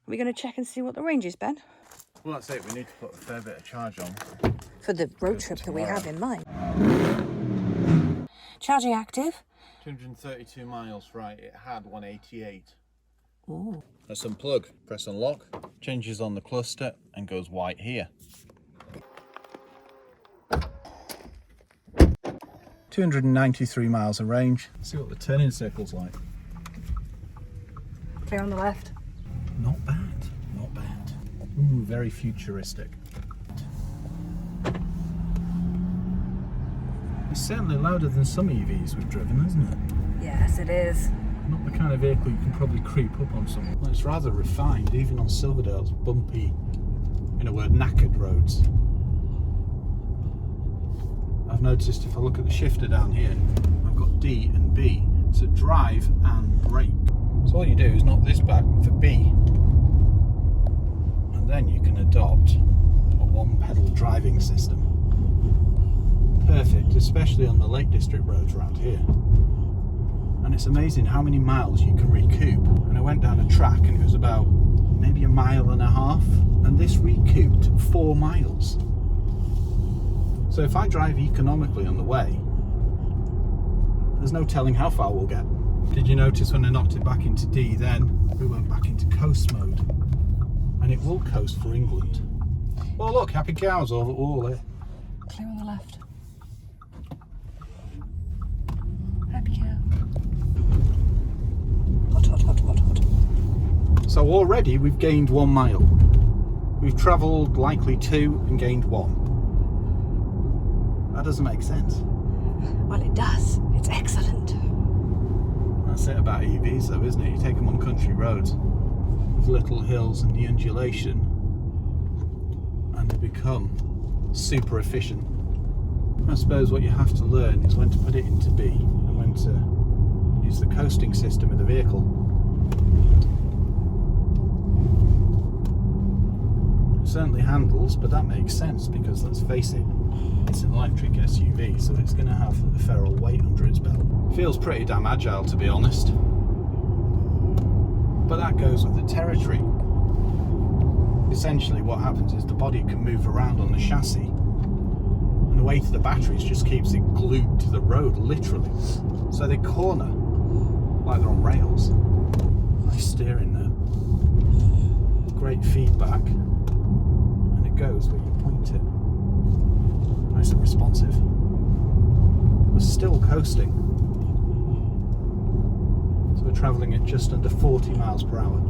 we going to check and see what the range is, Ben? Well, that's it. We need to put a fair bit of charge on. For the road trip that we have in mind. Charging active. 232 miles, right. It had 188. Ooh. Let's unplug, press unlock, changes on the cluster and goes white here. 293 miles of range. Let's see what the turning circle's like. Clear on the left. Not bad, not bad. Ooh, very futuristic. It's certainly louder than some EVs we've driven, isn't it? Yes, it is. Not the kind of vehicle you can probably creep up on someone. Well, it's rather refined, even on Silverdale's bumpy, in a word, knackered roads. I've noticed if I look at the shifter down here, I've got D and B, so drive and brake. So all you do is knock this back for B, and then you can adopt a one-pedal driving system. Perfect, especially on the Lake District roads around here. And it's amazing how many miles you can recoup. And I went down a track and it was about maybe a mile and a half, and this recouped 4 miles. So if I drive economically on the way, there's no telling how far we'll get. Did you notice when I knocked it back into D then, we went back into coast mode? And it will coast for England. Oh look, happy cows over all there. Clear on the left. Happy cow. Hot, hot, hot, hot, hot. So already we've gained 1 mile. We've travelled likely 2 and gained 1. That doesn't make sense. Well, it does. It's excellent. That's it about EVs though, isn't it? You take them on country roads with little hills and the undulation and they become super efficient. I suppose what you have to learn is when to put it into B and when to use the coasting system of the vehicle. It certainly handles, but that makes sense because let's face it, it's an electric SUV, so it's going to have a feral weight under its belt. Feels pretty damn agile, to be honest. But that goes with the territory. Essentially what happens is the body can move around on the chassis, and the weight of the batteries just keeps it glued to the road, literally. So they corner like they're on rails. Nice steering there. Great feedback. And it goes where you point it. Nice and responsive. We're still coasting. So we're travelling at just under 40 miles per hour.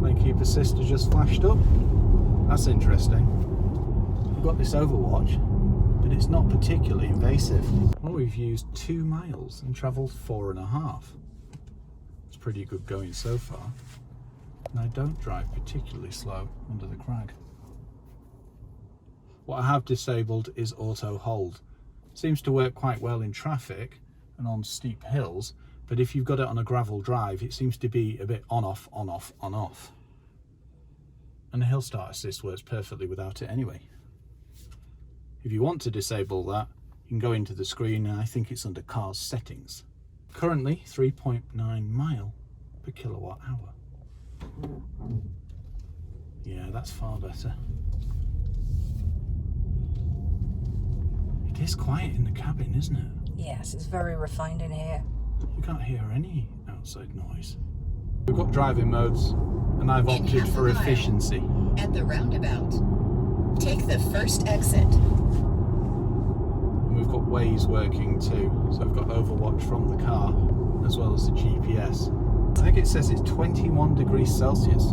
Lane keep assist has just flashed up. That's interesting. We've got this Overwatch, but it's not particularly invasive. Well, we've used 2 miles and travelled 4.5. It's pretty good going so far. And I don't drive particularly slow under the crag. What I have disabled is auto hold. Seems to work quite well in traffic and on steep hills, but if you've got it on a gravel drive, it seems to be a bit on off, on off, on off. And the hill start assist works perfectly without it anyway. If you want to disable that, you can go into the screen and I think it's under cars settings. Currently 3.9 mile per kilowatt hour. Yeah, that's far better. It is quiet in the cabin, isn't it? Yes, it's very refined in here. You can't hear any outside noise. We've got driving modes, and I've opted for efficiency. At the roundabout, take the first exit. And we've got Waze working too, so I've got Overwatch from the car, as well as the GPS. I think it says it's 21 degrees Celsius.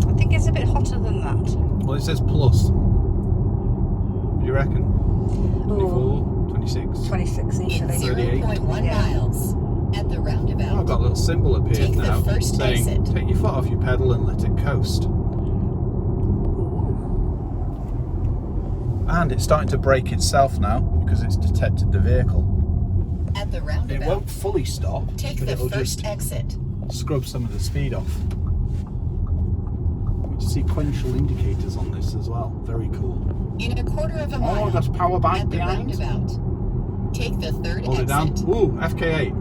I think it's a bit hotter than that. Well, it says plus. What do you reckon? 24, 26? 26 easily. 0.1 miles. At the roundabout, Oh, I've got a little symbol appeared take the now first saying, exit. take your foot off your pedal and let it coast. And it's starting to brake itself now because it's detected the vehicle. At the It roundabout, won't fully stop, take but the it'll first just exit. scrub some of the speed off. Sequential indicators on this as well. Very cool. In a quarter of a mile. Oh, I've got a power bike at the behind. roundabout, take the third Hold it down. exit. Ooh, FK8.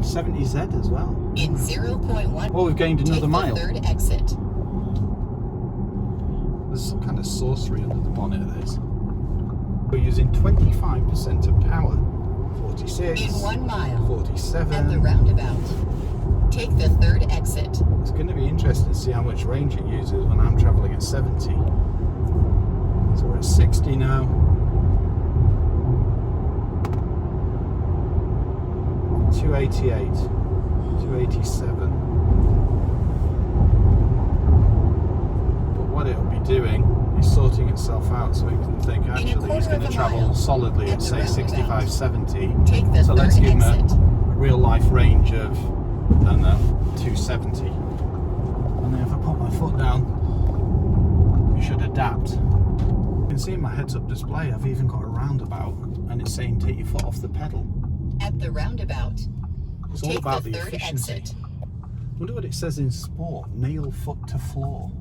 70Z as well. In 0.1. Well, we've gained another Take mile. the third exit. There's some kind of sorcery under the bonnet of this. We're using 25% of power. 46. In 1 mile. 47. At the roundabout. Take the third exit. It's going to be interesting to see how much range it uses when I'm travelling at 70. So we're at 60 now. $288, $287. But what it'll be doing is sorting itself out so it can think actually it's going to travel solidly at say 65, 70. Take the So let's third give him exit. a real life range of, I don't know, 270. And then if I put my foot down, you should adapt. You can see in my heads-up display I've even got a roundabout and it's saying take your foot off the pedal. At the roundabout. It's all Take about the the third efficiency. exit. Wonder what it says in sport. Nail foot to floor.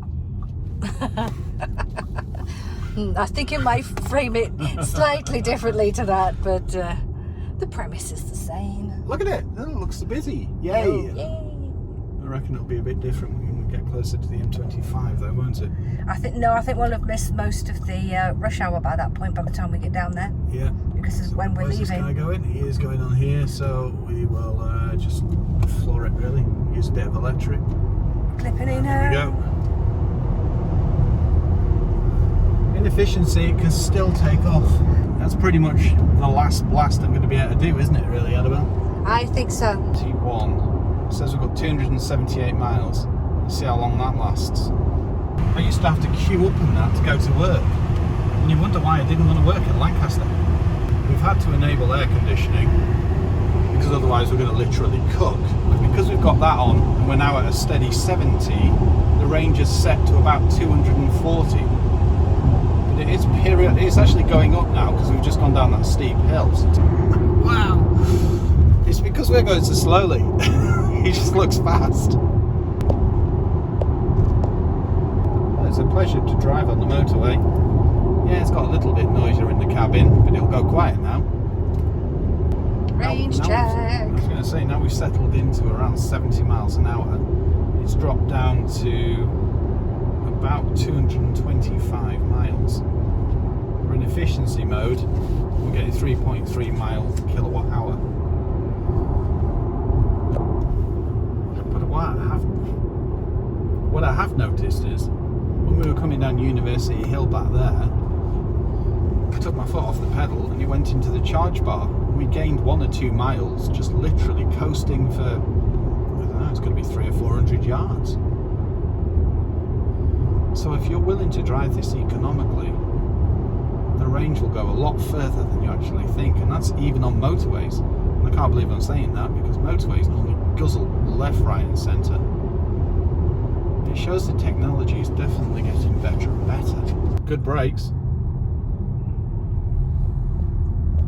I think it might frame it slightly differently to that, but the premise is the same. Look at it. It looks busy. Yay. Oh, yay. I reckon it'll be a bit different when we get closer to the M25 though, won't it? I think we'll have missed most of the rush hour by that point by the time we get down there, Yeah. because So when we're where's this guy leaving. going? He is going on here, so we will just floor it really. Use a bit of electric. Clipping in There we her. go. Inefficiency can still take off. That's pretty much the last blast I'm going to be able to do, isn't it, really, Annabelle? I think so. T1. It says we've got 278 miles. Let's see how long that lasts. I used to have to queue up and that to go to work. And you wonder why I didn't want to work at Lancaster. We've had to enable air conditioning because otherwise we're going to literally cook. But because we've got that on and we're now at a steady 70, the range is set to about 240. But it's actually going up now because we've just gone down that steep hill. So wow! It's because we're going so slowly. He just looks fast. Well, it's a pleasure to drive on the motorway. Yeah, it's got a little bit noisier in the cabin, but it'll go quiet now. Range Now check. I was going to say, now we've settled into around 70 miles an hour. It's dropped down to about 225 miles. We're in efficiency mode. We're getting 3.3 mile kilowatt hour. But what I have noticed is when we were coming down University Hill back there, I took my foot off the pedal and it went into the charge bar. We gained 1 or 2 miles just literally coasting for, I don't know, it's going to be 300 or 400 yards. So if you're willing to drive this economically, the range will go a lot further than you actually think, and that's even on motorways. And I can't believe I'm saying that because motorways normally guzzle left, right and centre. It shows the technology is definitely getting better and better. Good brakes.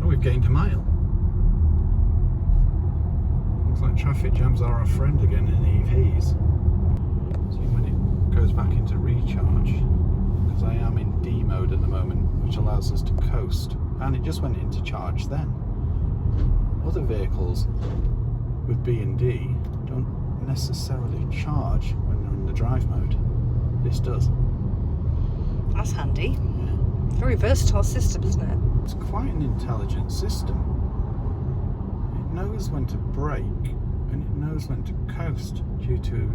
Oh, we've gained a mile. Looks like traffic jams are our friend again in EVs. See when it goes back into recharge, because I am in D mode at the moment, which allows us to coast, and it just went into charge then. Other vehicles with B and D don't necessarily charge when they're in the drive mode. This does. That's handy. Very versatile system, isn't it? It's quite an intelligent system. It knows when to brake and it knows when to coast due to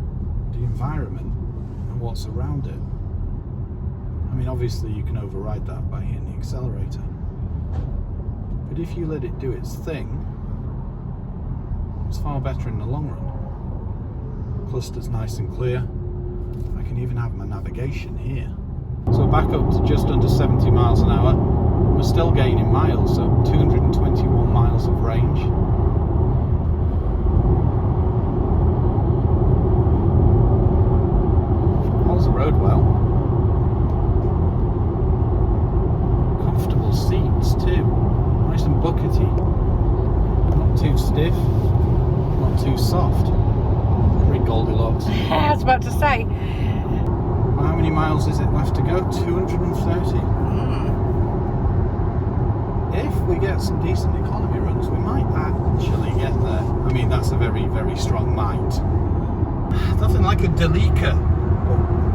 the environment and what's around it. I mean, obviously you can override that by hitting the accelerator. But if you let it do its thing, it's far better in the long run. Cluster's nice and clear. I can even have my navigation here. So back up to just under 70 miles an hour. We're still gaining miles, so 221 miles of range. Holds the road well. Comfortable seats too. Nice and buckety. Not too stiff, not too soft. Very Goldilocks. I was about to say. Well, how many miles is it left to go? 230. If we get some decent economy runs, we might actually get there. I mean, that's a very, very strong mind. Nothing like a Delica.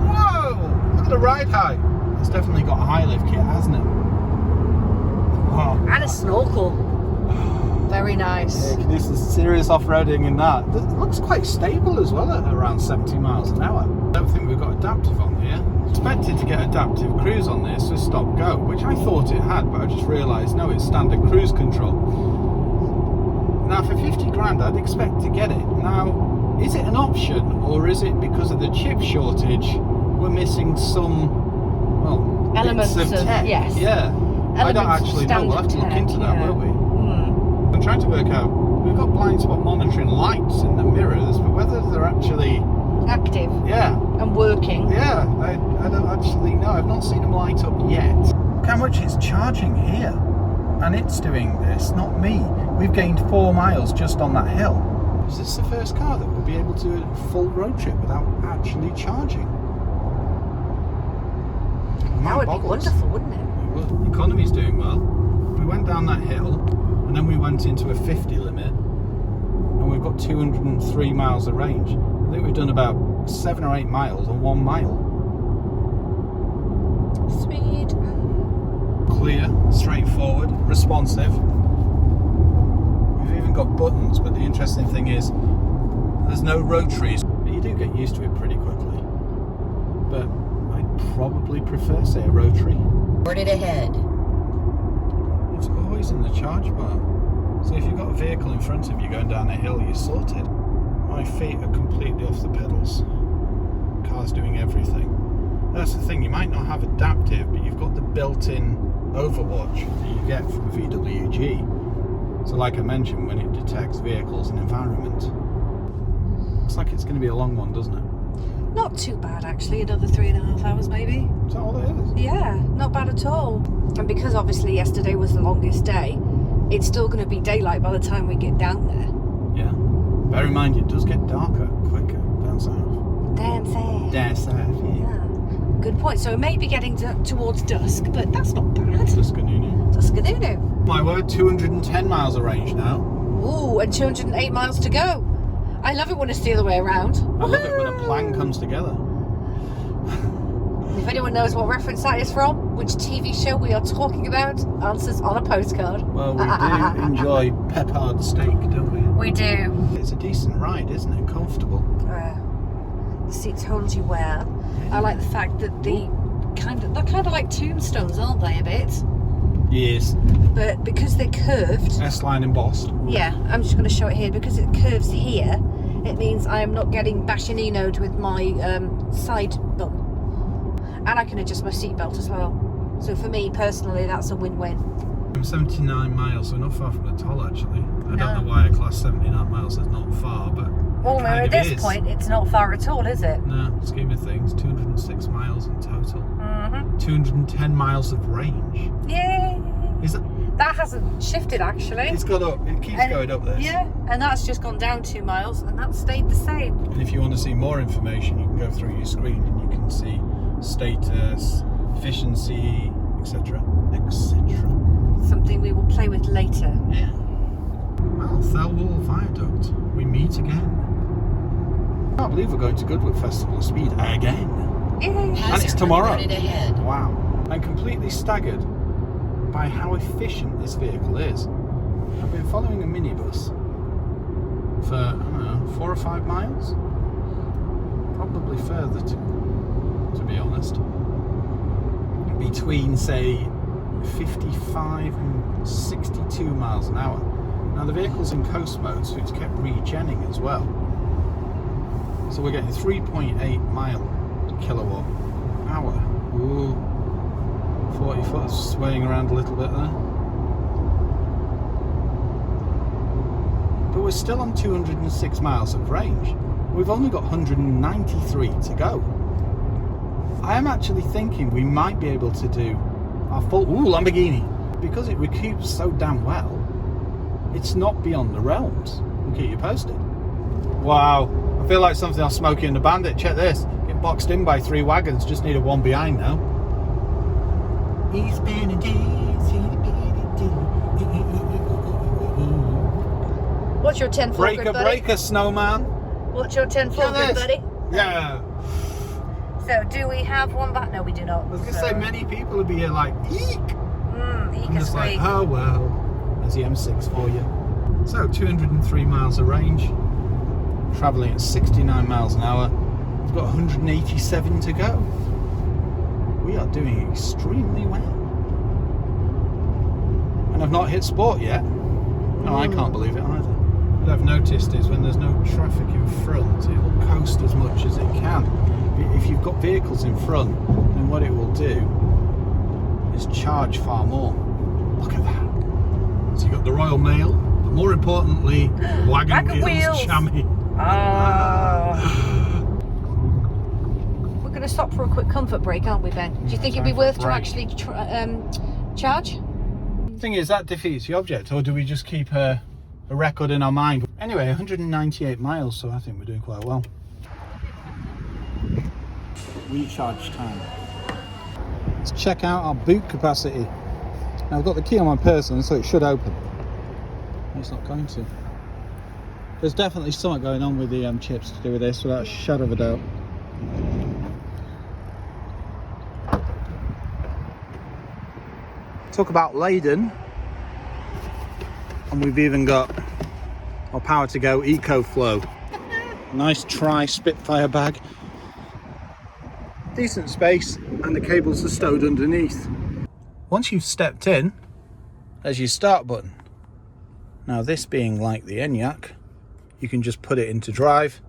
Whoa! Look at the ride height. It's definitely got a high lift kit, hasn't it? Wow. And a snorkel. Very nice. Yeah, you can do some serious off-roading in that. It looks quite stable as well at around 70 miles an hour. I don't think we've got adaptive on here. Expected to get adaptive cruise on this with stop go, which I thought it had, but I just realised no, it's standard cruise control. Now for 50 grand I'd expect to get it. Now, is it an option, or is it because of the chip shortage we're missing some, well, elements bits of tech? Yes. Yeah. I don't Elements of actually know. We'll have to look standard into that, tech, won't we? Hmm. I'm trying to work out, we've got blind spot monitoring lights in the mirrors, but whether they're actually... Active Yeah. and working. Yeah, I don't actually know. I've not seen them light up yet. Look how much it's charging here. And it's doing this, not me. We've gained 4 miles just on that hill. Is this the first car that will be able to do a full road trip without actually charging? That would be wonderful, wouldn't it? Well, the economy's doing well. We went down that hill and then we went into a 50 limit and we've got 203 miles of range. I think we've done about 7 or 8 miles on 1 mile. Sweet. Clear, straightforward, responsive. We've even got buttons, but the interesting thing is there's no rotaries. But you do get used to it pretty quickly. But I'd probably prefer, say, a rotary. Boarded ahead. It's always in the charge bar. So if you've got a vehicle in front of you going down a hill, you're sorted. My feet are completely off the pedals. Car's doing everything. That's the thing, you might not have adaptive, but you've got the built-in overwatch that you get from VWG. So like I mentioned, when it detects vehicles and environment. Looks like it's going to be a long one, doesn't it? Not too bad actually, another 3.5 hours maybe. Is that all it is? Yeah, not bad at all. And because obviously yesterday was the longest day, it's still going to be daylight by the time we get down there. Yeah. Bear in mind, it does get darker quicker down south. Damn fair. Down south, yeah. Yeah. Good point. So it may be getting towards dusk, but that's not bad. Tuscanini. Tuscanunu. My word, 210 miles of range now. Ooh, and 208 miles to go. I love it when it's the other way around. I love it when a plan comes together. If anyone knows what reference that is from, which TV show we are talking about, answers on a postcard. Well, we do enjoy peppered steak, don't we? We do. It's a decent ride, isn't it? Comfortable. The seats hold you well. I like the fact that they're kind of like tombstones, aren't they, a bit? Yes. But because they're curved, S-line embossed. yeah, I'm just going to show it here. Because it curves here, it means I am not getting bashininoed with my side bum. And I can adjust my seatbelt as well. So for me, personally, that's a win-win. I'm 79 miles, so not far from the toll, actually. I No. don't know why I class 79 miles as not far, but Well, it kind at of this is. point, it's not far at all, is it? No, scheme of things, 206 miles in total. Mm-hmm. 210 miles of range. Yay! Is it? That hasn't shifted, actually. It's gone up. It keeps And- going up this. Yeah, and that's just gone down 2 miles, and that stayed the same. And if you want to see more information, you can go through your screen and you can see status, efficiency, etc. etc. Something we will play with later. Yeah. Well, Thelwall Viaduct, we meet again. I can't believe we're going to Goodwood Festival of Speed again. Yay! And it's tomorrow. Boarded ahead. Wow. I'm completely staggered by how efficient this vehicle is. I've been following a minibus for, I don't know, 4 or 5 miles? Probably further, to be honest. Between, say, 55 and 62 miles an hour. Now the vehicle's in coast mode, so it's kept regenning as well. So we're getting 3.8 mile kilowatt hour. Ooh. 40 foot swaying around a little bit there. But we're still on 206 miles of range. We've only got 193 to go. I am actually thinking we might be able to do our full... Ooh, Lamborghini! Because it recoups so damn well, it's not beyond the realms. We'll keep you posted. Wow, I feel like something off Smokey and the Bandit. Check this. Get boxed in by 3 wagons, just need a 1 behind now. He's been a What's your 10 for, good buddy? Breaker, snowman. What's your 10 for, good buddy? Yeah. So, do we have one back? No, we do not. I was going to say, many people would be here like, eek! Eek I'm is just like, sweet. oh well, there's the M6 for you. So, 203 miles of range, travelling at 69 miles an hour. We've got 187 to go. We are doing extremely well. And I've not hit sport yet. No, I can't believe it either. What I've noticed is when there's no traffic in front, it will coast as much as it can. If you've got vehicles in front, then what it will do is charge far more. Look at that. So you've got the Royal Mail, but more importantly, wagon wheels chamois. We're going to stop for a quick comfort break, aren't we, Ben? Do you think it'd be worth to actually charge? The thing is, that defeats the object, or do we just keep a record in our mind? Anyway, 198 miles, so I think we're doing quite well. Recharge time. Let's check out our boot capacity. Now, I've got the key on my person, so it should open. It's not going to. There's definitely something going on with the chips to do with this, without a shadow of a doubt. Talk about laden, and we've even got our power to go EcoFlow. Nice Spitfire bag. Decent space, and the cables are stowed underneath. Once you've stepped in, there's your start button. Now, this being like the Enyaq, you can just put it into drive,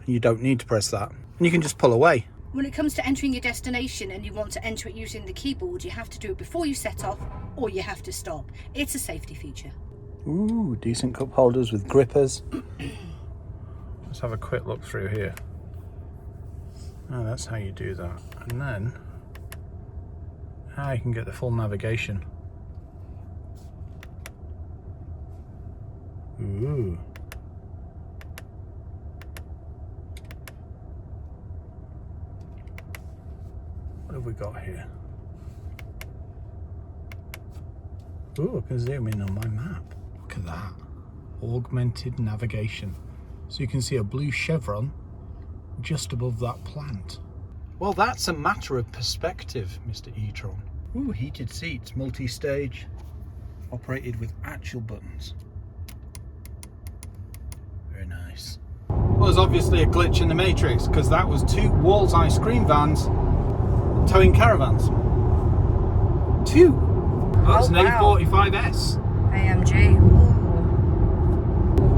and you don't need to press that. And you can just pull away. When it comes to entering your destination and you want to enter it using the keyboard, you have to do it before you set off, or you have to stop. It's a safety feature. Ooh, decent cup holders with grippers. Let's have a quick look through here. Oh, that's how you do that. And then, you can get the full navigation. Ooh. What have we got here? Ooh, I can zoom in on my map. Look at that. Augmented navigation. So you can see a blue chevron just above that plant. Well, that's a matter of perspective, Mr. e-tron. Ooh, heated seats, multi-stage, operated with actual buttons. Very nice. Well, there's obviously a glitch in the matrix, because that was two Walls-Eye screen vans towing caravans. Two. That's an A45S. AMG.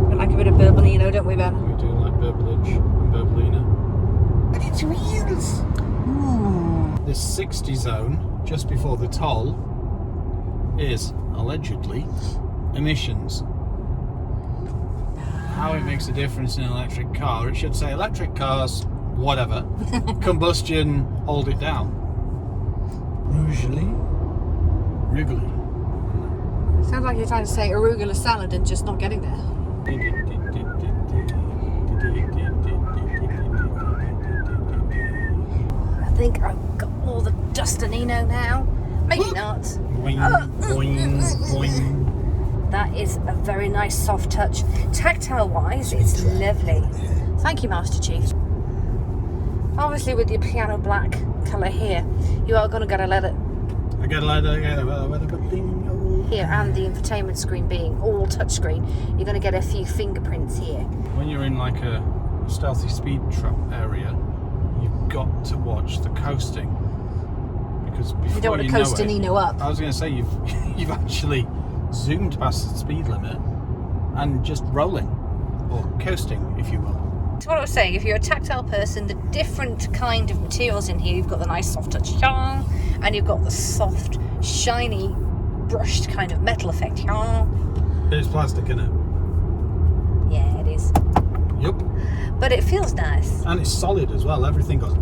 We like a bit of Burbolino, don't we, Ben? We do like Burbulage and Burbolina. And it's wheels! Ooh. This 60 zone, just before the toll, is allegedly emissions. How it makes a difference in an electric car, it should say electric cars, whatever. Combustion, hold it down. Usually, wriggly. Sounds like you're trying to say arugula salad and just not getting there. I think I've got all the Dustinino now. Maybe not. Boing, boing, boing. That is a very nice soft touch. Tactile wise, it's lovely. Thank you, Master Chief. Obviously, with your piano black colour here, you are going to get a leather. I got a leather Here, and the infotainment screen being all touchscreen, you're going to get a few fingerprints here. When you're in like a stealthy speed trap area, you've got to watch the coasting, because before You don't want to coast an Eno up. I was going to say you've actually zoomed past the speed limit and just rolling, or coasting, if you will. So what I was saying, if you're a tactile person, the different kind of materials in here, you've got the nice soft touch, and you've got the soft, shiny, brushed kind of metal effect. There's plastic in it. Yeah, it is. Yep. But it feels nice. And it's solid as well. Everything goes.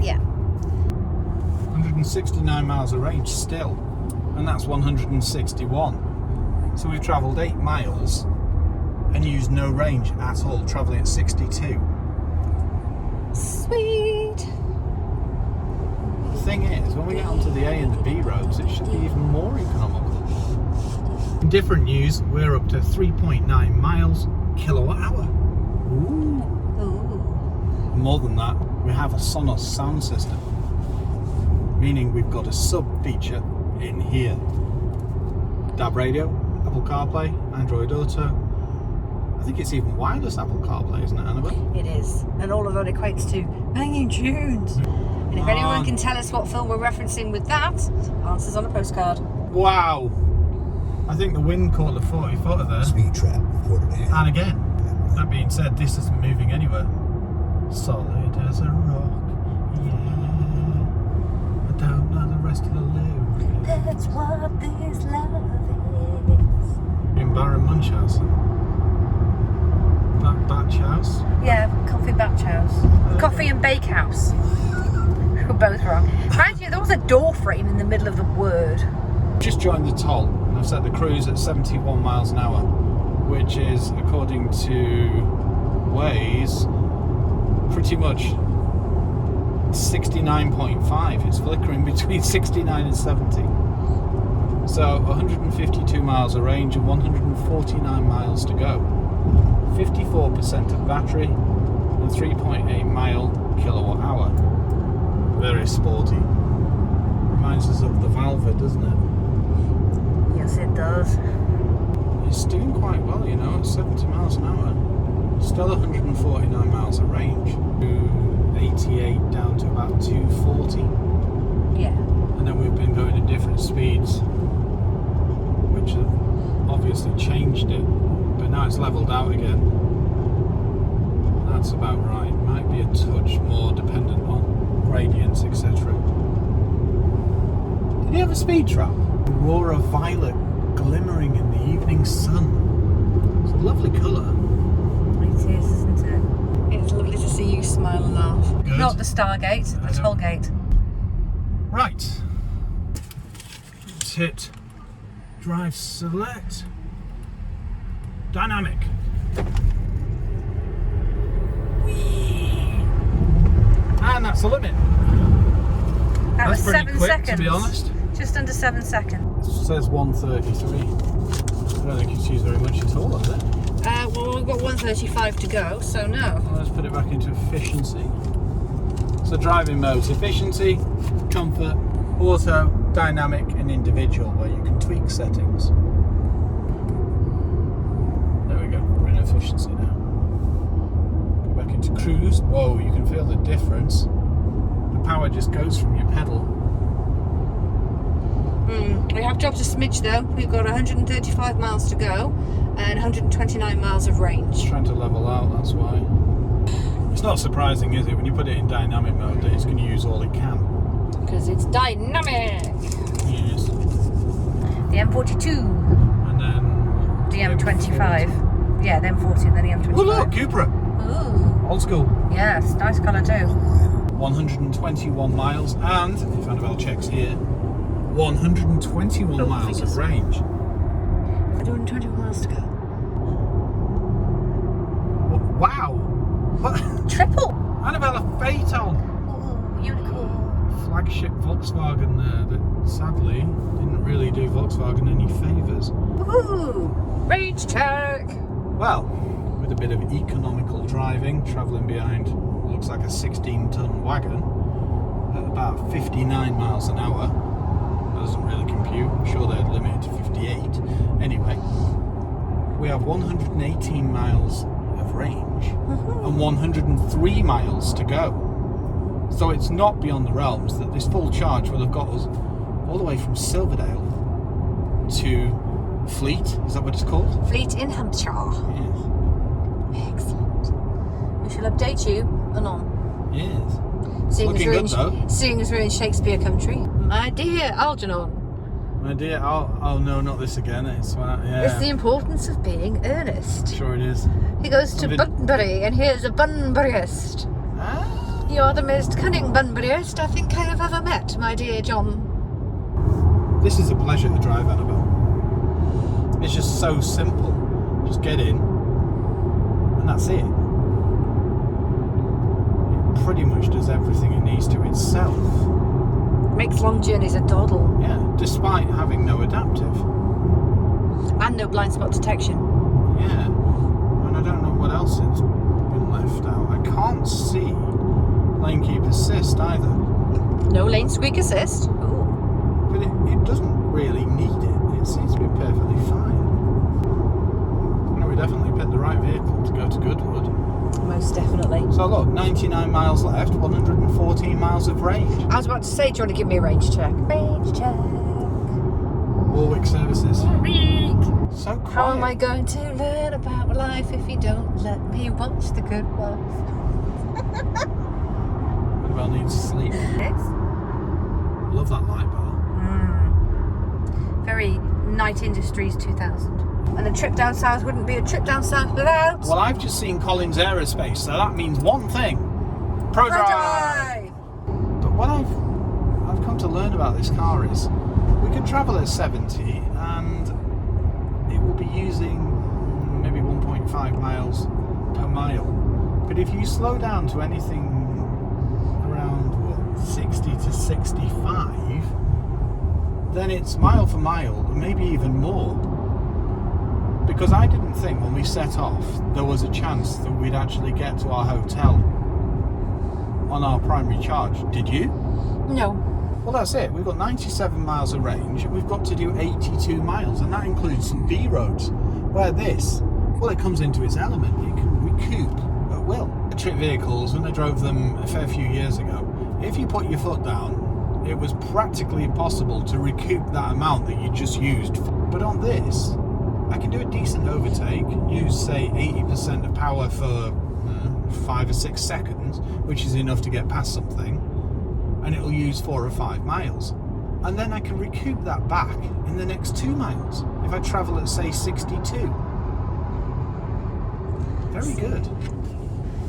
Yeah. 169 miles of range still, and that's 161. So we've travelled 8 miles and used no range at all, travelling at 62. Sweet. The thing is, when we get onto the A and the B roads, it should be even more economical. In different news, we're up to 3.9 miles kilowatt hour. Ooh. Ooh. More than that, we have a Sonos sound system, meaning we've got a sub feature in here. DAB radio, Apple CarPlay, Android Auto. I think it's even wireless Apple CarPlay, isn't it, Annabelle? It is. And all of that equates to banging tunes. And if anyone can tell us what film we're referencing with that, answers on a postcard. Wow! I think the wind caught the 40 footer there. Speed trap reported ahead. And again, that being said, this isn't moving anywhere. Solid as a rock, yeah. I don't know the rest of the lyrics. That's what this love is. In Baron Munchausen. Batch House. Yeah, coffee batch house. Coffee and bake house. We're both wrong. Mind you, there was a door frame in the middle of the word. Just joined the toll, and I've set the cruise at 71 miles an hour, which is, according to Waze, pretty much 69.5. It's flickering between 69 and 70. So 152 miles of range and 149 miles to go. 54% of battery and 3.8 mile kilowatt hour. Very sporty. Reminds us of the Valva, doesn't it? Yes, it does. It's doing quite well, you know, at 70 miles an hour. Still 149 miles of range. 88 down to about 240. Yeah. And then we've been going at different speeds, which have obviously changed it. But now it's leveled out again. That's about right. Might be a touch more dependent on gradients, etc. Did he have a speed trap? Aurora Violet glimmering in the evening sun. It's a lovely colour. It is, isn't it? It's lovely to see you smile and laugh. Good. Not the Stargate, the Tollgate. Right. Let's hit drive select. Dynamic. And that's the limit. That was pretty 7 quick, seconds. to be honest. Just under 7 seconds. It says 133. I don't think it's used very much at all, has it? Well, we've got 135 to go, so no. Well, let's put it back into efficiency. So driving modes: efficiency, comfort, auto, dynamic, and individual, where you can tweak settings. There we go. We're in efficiency now. Go back into cruise. Whoa, you can feel the difference. The power just goes from your pedal. We have dropped a smidge though. We've got 135 miles to go and 129 miles of range. Trying to level out, that's why. It's not surprising, is it, when you put it in dynamic mode, that it's going to use all it can. Because it's dynamic! Yes. The M42. And then... The M25. Yeah, the M40 and then the M25. Oh look, Cupra! Ooh. Old school. Yes, nice colour too. 121 miles, and, if Annabelle checks here, 121 miles of range. 120 miles to go. Wow! What? Triple! Annabelle, Phaeton! Ooh, unicorn. Flagship Volkswagen there that sadly didn't really do Volkswagen any favours. Ooh, range check! Well, with a bit of economical driving, travelling behind what looks like a 16-ton wagon at about 59 miles an hour. That doesn't really compute. I'm sure they'd limit it to 58. Anyway, we have 118 miles of range and 103 miles to go. So it's not beyond the realms that this full charge will have got us all the way from Silverdale to Fleet. Is that what it's called? Fleet in Hampshire. Yes. Excellent. We shall update you anon. Yes. Seeing as we're in Shakespeare country. My dear Algernon. My dear, oh no, not this again. It's yeah. It's the importance of being earnest. Sure it is. He goes to Bunbury and here's a Bunburyist. Ah. You're the most cunning Bunburyist I think I have ever met, my dear John. This is a pleasure to drive, Annabelle. It's just so simple. Just get in, and that's it. It pretty much does everything it needs to itself. Makes long journeys a doddle. Yeah, despite having no adaptive. And no blind spot detection. Yeah. And I don't know what else it's been left out. I can't see lane keep assist either. No lane squeak assist. Ooh. But it doesn't really need it. It seems to be perfectly fine. No, we definitely picked the right vehicle to go to Goodwood. Most definitely. So look, 99 miles left, 114 miles of range. I was about to say, do you want to give me a range check? Range check. Warwick services. So quiet. How am I going to learn about life if you don't let me watch the good ones? Annabelle needs sleep. Yes. Love that light bar. Very Night Industries 2000. And a trip down south wouldn't be a trip down south without... Well, I've just seen Collins Aerospace, so that means one thing. Prodrive! But what I've come to learn about this car is we can travel at 70 and it will be using maybe 1.5 miles per mile. But if you slow down to anything around 60 to 65, then it's mile for mile, maybe even more. Because I didn't think when we set off there was a chance that we'd actually get to our hotel on our primary charge. Did you? No. Well, that's it. We've got 97 miles of range. We've got to do 82 miles, and that includes some B roads. Where this, well, it comes into its element. You can recoup at will. Electric vehicles, when I drove them a fair few years ago, if you put your foot down, it was practically impossible to recoup that amount that you just used. But on this, I can do a decent overtake, use say 80% of power for 5 or 6 seconds, which is enough to get past something, and it'll use 4 or 5 miles. And then I can recoup that back in the next 2 miles if I travel at say 62. Very good.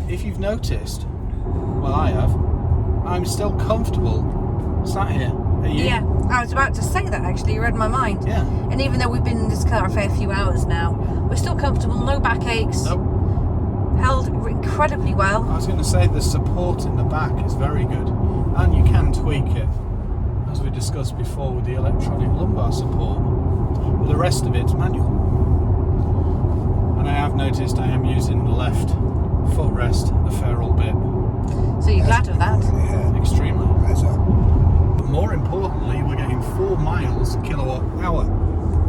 If you've noticed, well, I have, I'm still comfortable sat here. Are you? Yeah, I was about to say that actually, you read my mind. Yeah. And even though we've been in this car a fair few hours now, we're still comfortable, no backaches. Nope. Held incredibly well. I was going to say the support in the back is very good, and you can tweak it, as we discussed before with the electronic lumbar support. But the rest of it's manual. And I have noticed I am using the left footrest a fair old bit. So you're glad of that? Extremely. But more importantly, we're getting 4 miles kilowatt hour.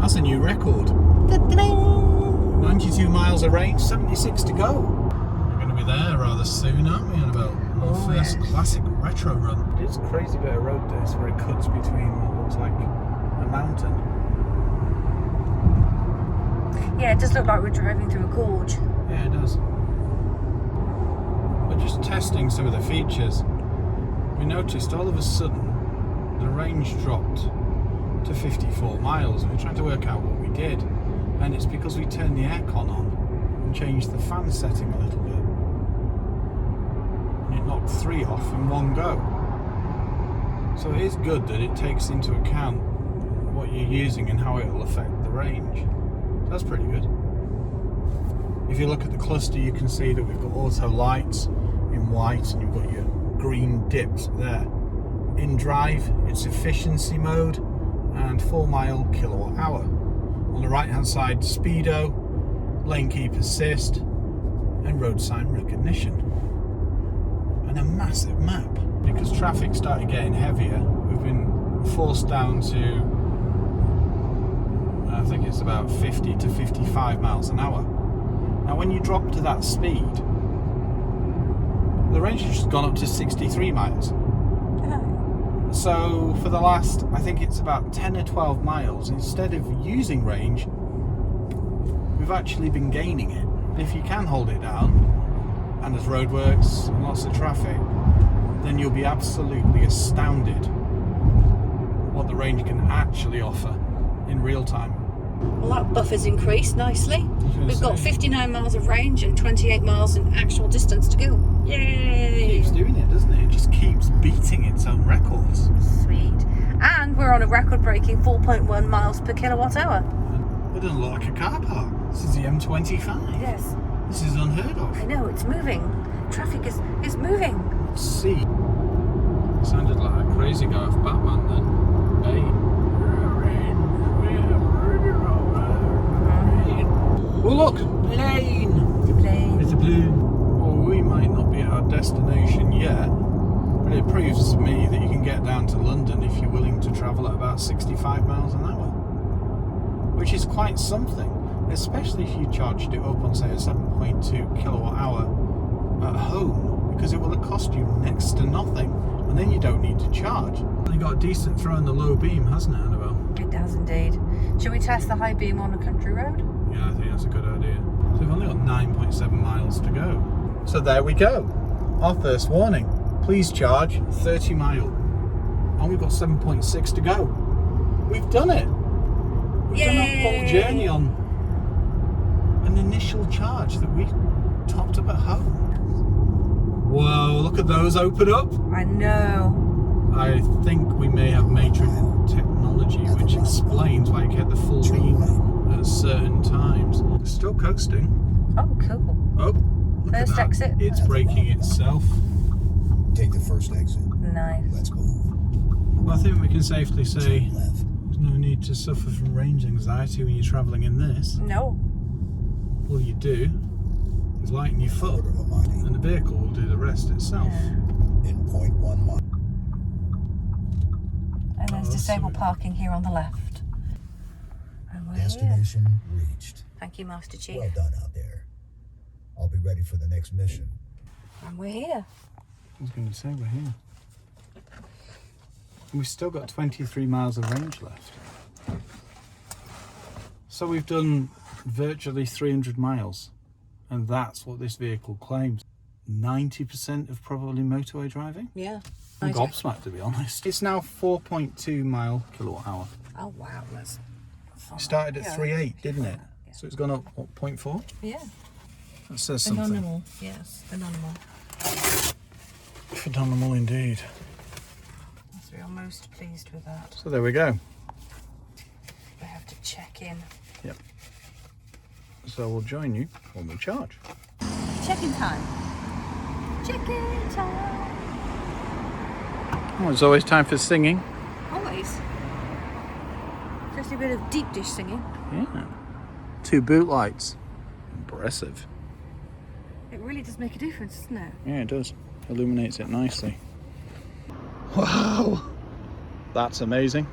That's a new record. 92 miles of range, 76 to go. We're going to be there rather soon, aren't we? In about our first classic retro run. It's a crazy bit of road this, where it cuts between what looks like a mountain. Yeah, it does look like we're driving through a gorge. Yeah, it does. We're just testing some of the features. We noticed all of a sudden the range dropped to 54 miles. We're trying to work out what we did, and it's because we turned the aircon on and changed the fan setting a little bit, and it knocked 3 off in one go. So it is good that it takes into account what you're using and how it will affect the range. That's pretty good. If you look at the cluster, you can see that we've got auto lights in white and you've got your green dips there. In drive, it's efficiency mode and 4 mile kilowatt hour. On the right hand side, speedo, lane keep assist, and road sign recognition. And a massive map. Because traffic started getting heavier, we've been forced down to, I think it's about 50 to 55 miles an hour. Now when you drop to that speed, the range has just gone up to 63 miles. So for the last, I think it's about 10 or 12 miles, instead of using range, we've actually been gaining it. If you can hold it down, and there's roadworks and lots of traffic, then you'll be absolutely astounded what the range can actually offer in real time. Well, that buffer's increased nicely. We've got 59 miles of range and 28 miles in actual distance to go. Yay! It keeps doing it, doesn't it? It just keeps beating its own records. Sweet. And we're on a record-breaking 4.1 miles per kilowatt hour. It doesn't look like a car park. This is the M25. Yes. This is unheard of. I know, it's moving. Traffic is moving. Let's see. Sounded like a crazy guy off Batman then. Hey. Oh look, plane! The plane. It's a plane. Well, we might not be at our destination yet, but it proves to me that you can get down to London if you're willing to travel at about 65 miles an hour, which is quite something, especially if you charged it up on, say, a 7.2 kilowatt hour at home, because it will have cost you next to nothing, and then you don't need to charge. And you got a decent throw in the low beam, hasn't it, Annabelle? It does indeed. Shall we test the high beam on a country road? Yeah, I think that's a good idea. So we've only got 9.7 miles to go. So there we go. Our first warning. Please charge 30 mile. And we've got 7.6 to go. We've done it. We've done our full journey on an initial charge that we topped up at home. Whoa, look at those open up. I know. I think we may have matrix technology, which explains why you get the full beam at certain times. Still coasting. Oh, cool. Oh, look First at that. exit. It's braking itself. Take the first exit. Nice. Let's move. Well, I think we can safely say Turn left. there's no need to suffer from range anxiety when you're travelling in this. No. All you do is lighten your foot, Quarter of a mile. and the vehicle will do the rest itself. In 0.1 mile. And there's Oh, disabled sorry. parking here on the left. And we're here. Destination reached. Thank you, Master Chief. Well done out there. I'll be ready for the next mission. And we're here. I was going to say we're here. We've still got 23 miles of range left. So we've done virtually 300 miles, and that's what this vehicle claims. 90% of probably motorway driving. Yeah. I'm gobsmacked, to be honest. It's now 4.2 mile kilowatt hour. Oh, wow. That's fun. It started at Yeah. 3.8, didn't it? Yeah. So it's gone up, what, 0.4? Yeah. That says something. Phenomenal. Yes, phenomenal. Phenomenal indeed. Yes, we are most pleased with that. So there we go. We have to check in. Yep. So we'll join you when we charge. Check-in time. Check-in time. Oh, it's always time for singing. Always. Just a bit of deep dish singing. Yeah. 2 boot lights. Impressive. It really does make a difference, doesn't it? Yeah, it does. Illuminates it nicely. Wow. That's amazing.